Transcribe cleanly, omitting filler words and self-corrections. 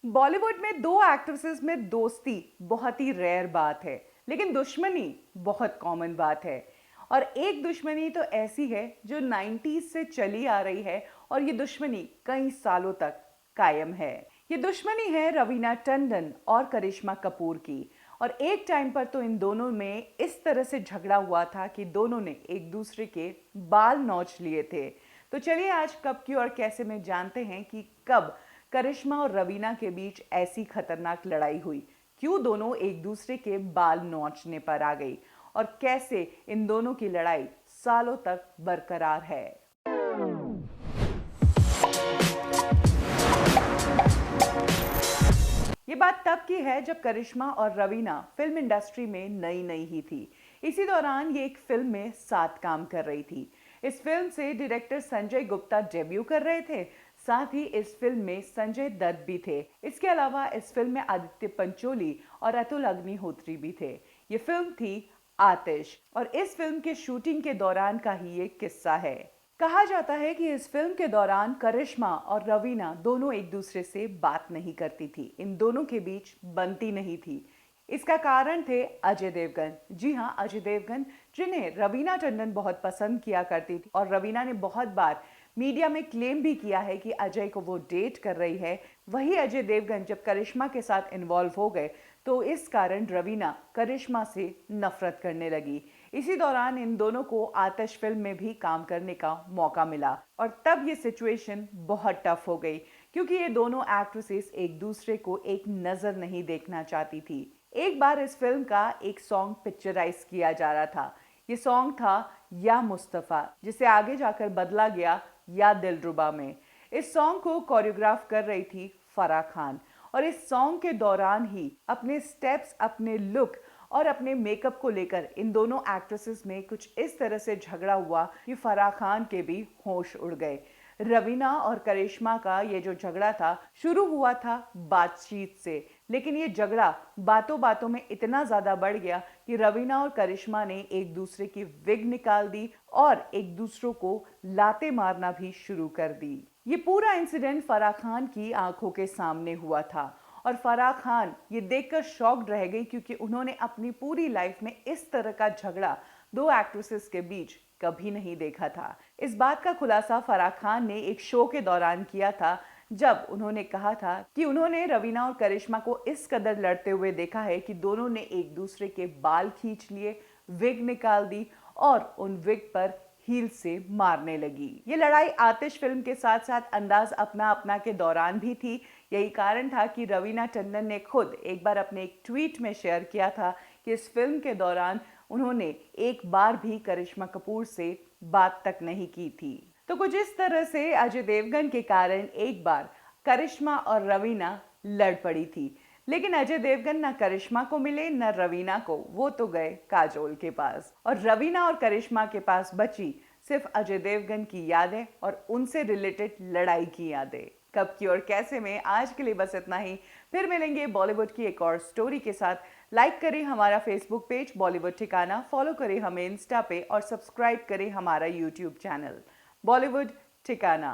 बॉलीवुड में दो एक्ट्रेसेस में दोस्ती बहुत ही रेयर बात है, लेकिन दुश्मनी बहुत कॉमन बात है। और एक दुश्मनी तो ऐसी है जो 90s से चली आ रही है और ये दुश्मनी कई सालों तक कायम है। ये दुश्मनी है रवीना टंडन और करिश्मा कपूर की। और एक टाइम पर तो इन दोनों में इस तरह से झगड़ा हुआ था कि दोनों ने एक दूसरे के बाल नोच लिए थे। तो चलिए आज कब की और कैसे में जानते हैं कि कब करिश्मा और रवीना के बीच ऐसी खतरनाक लड़ाई हुई, क्यों दोनों एक दूसरे के बाल नोचने पर आ गई और कैसे इन दोनों की लड़ाई सालों तक बरकरार है। ये बात तब की है जब करिश्मा और रवीना फिल्म इंडस्ट्री में नई नई ही थी। इसी दौरान ये एक फिल्म में साथ काम कर रही थी। इस फिल्म से डायरेक्टर संजय गुप्ता डेब्यू कर रहे थे। साथ ही इस फिल्म में संजय दत्त भी थे। इसके अलावा इस फिल्म में आदित्य पंचोली और अतुल अग्निहोत्री भी थे। ये फिल्म थी आतिश और इस फिल्म के शूटिंग के दौरान का ही ये किस्सा है। कहा जाता है कि इस फिल्म के दौरान करिश्मा और रवीना दोनों एक दूसरे से बात नहीं करती थी, इन दोनों के बीच बनती नहीं थी। इसका कारण थे अजय देवगन। जी हाँ, अजय देवगन, जिन्हें रवीना टंडन बहुत पसंद किया करती थी और रवीना ने बहुत बार मीडिया में क्लेम भी किया है कि अजय को वो डेट कर रही है। वही अजय देवगन जब करिश्मा के साथ इन्वॉल्व हो गए तो इस कारण रवीना करिश्मा से नफरत करने लगी। इसी दौरान इन दोनों को आतिश फिल्म में भी काम करने का मौका मिला और तब ये सिचुएशन बहुत टफ हो गई, क्योंकि ये दोनों एक्ट्रेसेस एक दूसरे को एक नज़र नहीं देखना चाहती थी। एक बार इस फिल्म का एक सॉन्ग पिक्चराइज किया जा रहा था। ये सॉन्ग था या मुस्तफ़ा, जिसे आगे जाकर बदला गया या दिलरुबा में। इस सॉन्ग को कोरियोग्राफ कर रही थी फराह खान और इस सॉन्ग के दौरान ही अपने स्टेप्स, अपने लुक और अपने मेकअप को लेकर इन दोनों एक्ट्रेसेस में कुछ इस तरह से झगड़ा हुआ कि फराह खान के भी होश उड़ गए। रवीना और करिश्मा का ये जो झगड़ा था शुरू हुआ था बातचीत से, लेकिन ये झगड़ा बातों बातों में इतना ज्यादा बढ़ गया कि रवीना और करिश्मा ने एक दूसरे की विग निकाल दी और एक दूसरों को लाते मारना भी शुरू कर दी। ये पूरा इंसिडेंट फराह खान की आंखों के सामने हुआ था और फराह खान ये देखकर शॉक्ड रह गई, क्योंकि उन्होंने अपनी पूरी लाइफ में इस तरह का झगड़ा दो एक्ट्रेसेस के बीच कभी नहीं देखा था। इस बात का खुलासा फराह खान ने एक शो के दौरान किया था, जब उन्होंने कहा था कि उन्होंने रवीना और करिश्मा को इस कदर लड़ते हुए देखा है कि दोनों ने एक दूसरे के बाल खींच लिए, विग निकाल दी और उन विग पर हील से मारने लगी। ये लड़ाई आतिश फिल्म के साथ साथ अंदाज अपना अपना के दौरान भी थी। यही कारण था कि रवीना टंडन ने खुद एक बार अपने एक ट्वीट में शेयर किया था कि इस फिल्म के दौरान उन्होंने एक बार भी करिश्मा कपूर से बात तक नहीं की थी। तो कुछ इस तरह से अजय देवगन के कारण एक बार करिश्मा और रवीना लड़ पड़ी थी, लेकिन अजय देवगन न करिश्मा को मिले न रवीना को, वो तो गए काजोल के पास और रवीना और करिश्मा के पास बची सिर्फ अजय देवगन की यादें और उनसे रिलेटेड लड़ाई की यादें। कब की और कैसे में आज के लिए बस इतना ही। फिर मिलेंगे बॉलीवुड की एक और स्टोरी के साथ। लाइक करें हमारा फेसबुक पेज बॉलीवुड ठिकाना, फॉलो करें हमें इंस्टा पे और सब्सक्राइब करें हमारा यूट्यूब चैनल बॉलीवुड ठिकाना।